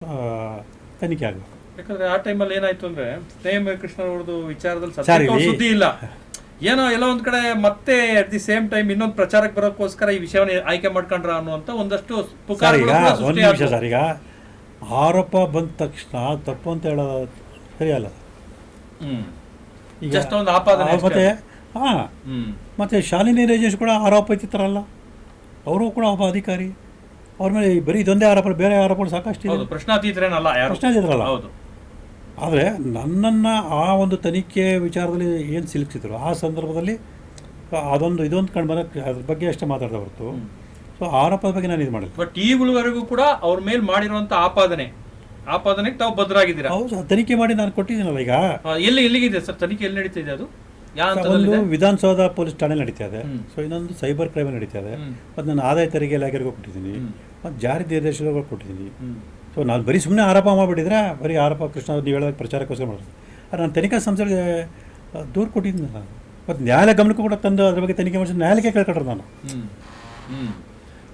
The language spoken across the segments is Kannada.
ತನಿಖೆ ಆಗಬೇಕು. ಯಾಕಂದ್ರೆ ಆ ಟೈಮಲ್ಲಿ ಏನಾಯ್ತು ಅಂದ್ರೆ ನೇಮ ಕೃಷ್ಣ ಅವ್ರದ್ದು ವಿಚಾರದಲ್ಲಿ ಸದ್ಯಕ್ಕೆ ಸುದ್ದಿ ಇಲ್ಲ, ಏನೋ ಎಲ್ಲ ಒಂದ್ ಕಡೆ ಮತ್ತೆ ಅಟ್ ದಿ ಸೇಮ್ ಟೈಮ್ ಇನ್ನೊಂದು ಪ್ರಚಾರಕ್ಕೆ ಬರೋಕ್ಕೋಸ್ಕರ ಈ ವಿಷಯವನ್ನು ಆಯ್ಕೆ ಮಾಡ್ಕೊಂಡ್ರ ಅನ್ನುವಂತ ಒಂದಷ್ಟು ಒಂದು ನಿಮಿಷ ಸರ್, ಈಗ ಆರೋಪ ಬಂದ ತಕ್ಷಣ ತಪ್ಪು ಅಂತ ಹೇಳೋದು ಸರಿಯಲ್ಲ. ಈಗ ಒಂದು ಆಪಾದನೆ ಮತ್ತೆ ಮತ್ತೆ ಶಾಲಿನಿ ರಾಜೇಶ್ ಕೂಡ ಆರೋಪ ಇತ್ತಿತ್ತಾರಲ್ಲ, ಅವರು ಕೂಡ ಒಬ್ಬ ಅಧಿಕಾರಿ, ಅವ್ರ ಮೇಲೆ ಬರೀ ಇದೊಂದೇ ಆರೋಪ, ಬೇರೆ ಆರೋಪಗಳು ಸಾಕಷ್ಟು ಪ್ರಶ್ನಾತೀತರೇನಲ್ಲ. ಆದರೆ ನನ್ನನ್ನು ಆ ಒಂದು ತನಿಖೆ ವಿಚಾರದಲ್ಲಿ ಏನು ಸಿಲುಕಿಸಿದ್ರು ಆ ಸಂದರ್ಭದಲ್ಲಿ ಇದೊಂದು ಕಂಡು ಬರೋಕ್ಕೆ ಅದ್ರ ಬಗ್ಗೆ ಅಷ್ಟೇ ಮಾತಾಡ್ತಾ ಹೊರತು ಸೊ ಆರೋಪದ ಬಗ್ಗೆ ನಾನು ಇದು ಮಾಡಿಲ್ಲ. ಬಟ್ ಈವರೆಗೂ ಕೂಡ ಅವ್ರ ಮೇಲೆ ಮಾಡಿರುವಂಥ ಆಪಾದನೆಗೆ ತಾವು ಬದ್ಧರಾಗಿದ್ದೀರಾ? ಹೌದು, ತನಿಖೆ ಮಾಡಿ ನಾನು ಕೊಟ್ಟಿದ್ದೀನಲ್ಲ. ಈಗ ಎಲ್ಲಿಗಿದೆ ಸರ್ ತನಿಖೆ, ಎಲ್ಲಿ ನಡೀತಾ ಇದೆ ಅದು? ಒಂದು ವಿಧಾನಸೌಧ ಪೊಲೀಸ್ ಠಾಣೆ ನಡೀತಾ ಇದೆ, ಸೊ ಇನ್ನೊಂದು ಸೈಬರ್ ಕ್ರೈಮ್ ನಡೀತಾ ಇದೆ, ಮತ್ತು ನಾನು ಆದಾಯ ತೆರಿಗೆ ಇಲಾಖೆಗೂ ಕೊಟ್ಟಿದ್ದೀನಿ, ಮತ್ತು ಜಾರಿ ನಿರ್ದೇಶಕರಿಗೂ ಕೊಟ್ಟಿದ್ದೀನಿ. ಸೊ ನಾನು ಬರೀ ಸುಮ್ಮನೆ ಆರೋಪ ಮಾಡಿಬಿಟ್ಟಿದ್ರೆ ಬರೀ ಆರೋಪ ಕೃಷ್ಣ ನೀವು ಹೇಳಿದಾಗ ಪ್ರಚಾರಕ್ಕೋಸ್ಕರ ಮಾಡೋದು. ಆದರೆ ನಾನು ತನಿಖಾ ಸಂಸ್ಥೆಗೆ ದೂರು ಕೊಟ್ಟಿದ್ದೀನಿ ನಾನು, ಮತ್ತು ನ್ಯಾಯಾಲಯ ಗಮನಕ್ಕೂ ಕೂಡ ತಂದು ಅದ್ರ ಬಗ್ಗೆ ತನಿಖೆ ಮಾಡಿಸಿ ನ್ಯಾಯಾಲಯಕ್ಕೆ ಕೇಳ್ಕೊಂಡ್ರೆ ನಾನು.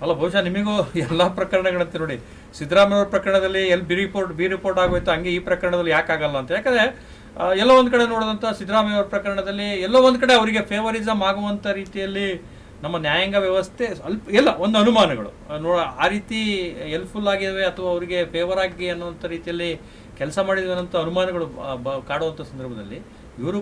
ಅಲ್ಲ, ಬಹುಶಃ ನಿಮಗೂ ಎಲ್ಲ ಪ್ರಕರಣಗಳಂತೆ ನೋಡಿ, ಸಿದ್ದರಾಮಯ್ಯ ಪ್ರಕರಣದಲ್ಲಿ ಎಲ್ಲಿ ಬಿ ರಿಪೋರ್ಟ್ ಆಗೋಯ್ತು, ಹಂಗೆ ಈ ಪ್ರಕರಣದಲ್ಲಿ ಯಾಕಾಗಲ್ಲ ಅಂತ. ಯಾಕಂದರೆ ಎಲ್ಲೋ ಒಂದು ಕಡೆ ನೋಡಿದಂಥ ಸಿದ್ದರಾಮಯ್ಯ ಅವ್ರ ಪ್ರಕರಣದಲ್ಲಿ ಎಲ್ಲೋ ಒಂದು ಕಡೆ ಅವರಿಗೆ ಫೇವರಿಸಮ್ ಆಗುವಂಥ ರೀತಿಯಲ್ಲಿ ನಮ್ಮ ನ್ಯಾಯಾಂಗ ವ್ಯವಸ್ಥೆ ಸ್ವಲ್ಪ ಎಲ್ಲ ಒಂದು ಅನುಮಾನಗಳು ಆ ರೀತಿ ಹೆಲ್ಪ್ಫುಲ್ ಆಗಿವೆ ಅಥವಾ ಅವರಿಗೆ ಫೇವರ್ ಆಗಿ ಅನ್ನೋಂಥ ರೀತಿಯಲ್ಲಿ ಕೆಲಸ ಮಾಡಿದ್ವಿ ಅನ್ನೋಂಥ ಅನುಮಾನಗಳು ಕಾಡುವಂಥ ಸಂದರ್ಭದಲ್ಲಿ ಇವರು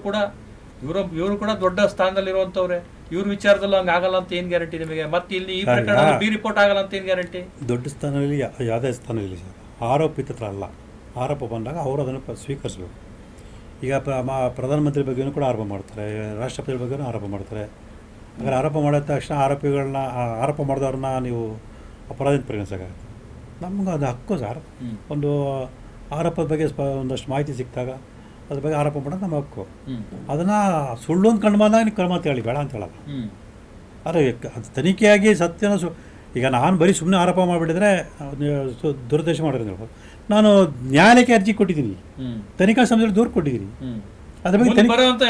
ಕೂಡ ದೊಡ್ಡ ಸ್ಥಾನದಲ್ಲಿರುವಂಥವ್ರೆ. ಇವ್ರ ವಿಚಾರದಲ್ಲೂ ಹಂಗೆ ಆಗಲ್ಲ ಅಂತ ಏನು ಗ್ಯಾರಂಟಿ ನಿಮಗೆ? ಮತ್ತೆ ಇಲ್ಲಿ ಈ ಪ್ರಕರಣ ಬಿ ರಿಪೋರ್ಟ್ ಆಗಲ್ಲ ಅಂತ ಏನು ಗ್ಯಾರಂಟಿ? ದೊಡ್ಡ ಸ್ಥಾನದಲ್ಲಿ ಯಾವುದೇ ಸ್ಥಾನದಲ್ಲಿ ಸರ್ ಆರೋಪಿತ ಅಲ್ಲ. ಆರೋಪ ಬಂದಾಗ ಅವರು ಅದನ್ನು ಸ್ವೀಕರಿಸಬೇಕು. ಈಗ ಪ್ರಧಾನಮಂತ್ರಿ ಬಗ್ಗೆಯೂ ಕೂಡ ಆರೋಪ ಮಾಡ್ತಾರೆ, ರಾಷ್ಟ್ರಪತಿ ಬಗ್ಗೆಯೂ ಆರೋಪ ಮಾಡ್ತಾರೆ. ಹಾಗಾದ್ರೆ ಆರೋಪ ಮಾಡಿದ ತಕ್ಷಣ ಆರೋಪ ಮಾಡಿದವ್ರನ್ನ ನೀವು ಅಪರಾಧ ಪರಿಗಣಿಸೋಕ್ಕಾಗುತ್ತೆ? ನಮ್ಗೆ ಅದು ಹಕ್ಕು ಸರ್. ಒಂದು ಆರೋಪದ ಬಗ್ಗೆ ಒಂದಷ್ಟು ಮಾಹಿತಿ ಸಿಕ್ಕಿದಾಗ ಅದ್ರ ಬಗ್ಗೆ ಆರೋಪ ಮಾಡೋದು ನಮ್ಮ ಹಕ್ಕು. ಅದನ್ನು ಸುಳ್ಳು ಅಂತ ಕಂಡು ಬಂದಾಗ ನೀವು ಕ್ರಮ ಅಂತ ಹೇಳಿ ಬೇಡ ಅಂತ ಹೇಳೋದು. ಆದರೆ ಅದು ತನಿಖೆಯಾಗಿ ಸತ್ಯನ ಈಗ ನಾನು ಬರೀ ಸುಮ್ಮನೆ ಆರೋಪ ಮಾಡಿಬಿಟ್ಟಿದ್ರೆ ದುರುದ್ದೇಶ ಮಾಡಿರೋದು ಹೇಳ್ಬೋದು. ನಾನು ನ್ಯಾಯಾಲಯಕ್ಕೆ ಅರ್ಜಿ ಕೊಟ್ಟಿದ್ದೀನಿ, ತನಿಖಾ ಸಂಸ್ಥೆಯಲ್ಲಿ ದೂರು ಕೊಟ್ಟಿದ್ದೀನಿ. ಅದ್ರ ಬಗ್ಗೆ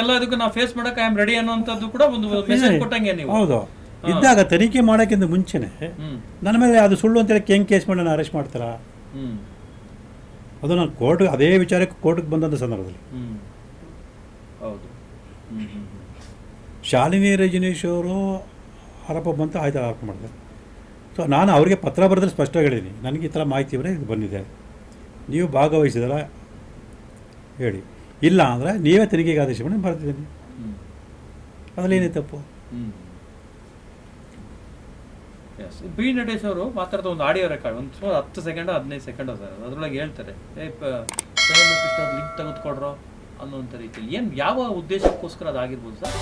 ಎಲ್ಲದಕ್ಕೂ ನಾವು ಫೇಸ್ ಮಾಡಕ್ಕೆ ಐ ಆಮ್ ರೆಡಿ ಅನ್ನೋಂಥದ್ದು ಕೂಡ ಒಂದು ಮೆಸೇಜ್ ಕೊಟ್ಟಂಗೆ ನೀವು. ಹೌದು, ಇದ್ದಾಗ ತನಿಖೆ ಮಾಡೋಕ್ಕಿಂತ ಮುಂಚೆನೆ ನನ್ನ ಮೇಲೆ ಅದು ಸುಳ್ಳು ಅಂತೇಳಿ ಹೆಂಗೆ ಕೇಸ್ ಮಾಡಿ ನಾನು ಅರೆಸ್ಟ್ ಮಾಡ್ತಾರಾ? ಅದು ನಾನು ಅದೇ ವಿಚಾರಕ್ಕೆ ಕೋರ್ಟ್ಗೆ ಬಂದಂಥ ಸಂದರ್ಭದಲ್ಲಿ ಹೌದು ಶಾಲಿನಿ ರಜನೀಶ್ ಅವರು ಆರೋಪ ಬಂತು, ಆಯ್ತು ಆರೋಪ ಮಾಡಿದೆ. ಸೊ ನಾನು ಅವರಿಗೆ ಪತ್ರ ಬರೆದಲ್ಲಿ ಸ್ಪಷ್ಟವಾಗಿ ಹೇಳಿದ್ದೀನಿ, ನನಗೆ ಈ ಥರ ಮಾಹಿತಿ ಬರೀ ಇದು ಬಂದಿದೆ, ನೀವು ಭಾಗವಹಿಸಿದಾರ ಹೇಳಿ, ಇಲ್ಲ ಅಂದರೆ ನೀವೇ ತನಿಖೆಗೆ ಆದೇಶ ಮಾಡಿ ಬರ್ತಿದ್ದೀನಿ. ಅದರಲ್ಲೇನೇ ತಪ್ಪು? ಬಿ ನಟೇಶ್ ಅವರು ಮಾತಾಡ್ತಾ ಒಂದು ಆಡಿಯೋ ರೆಕಾರ್ಡ್ ಒಂದು 10 ಸೆಕೆಂಡ್ 15 ಸೆಕೆಂಡ್ ಸರ್, ಅದರೊಳಗೆ ಹೇಳ್ತಾರೆ ಲಿಂಕ್ ತೆಗೆದುಕೊಡ್ರೋ ಅನ್ನೋಂಥ ರೀತಿಯಲ್ಲಿ. ಏನು ಯಾವ ಉದ್ದೇಶಕ್ಕೋಸ್ಕರ ಅದಾಗಿರ್ಬೋದು ಸರ್?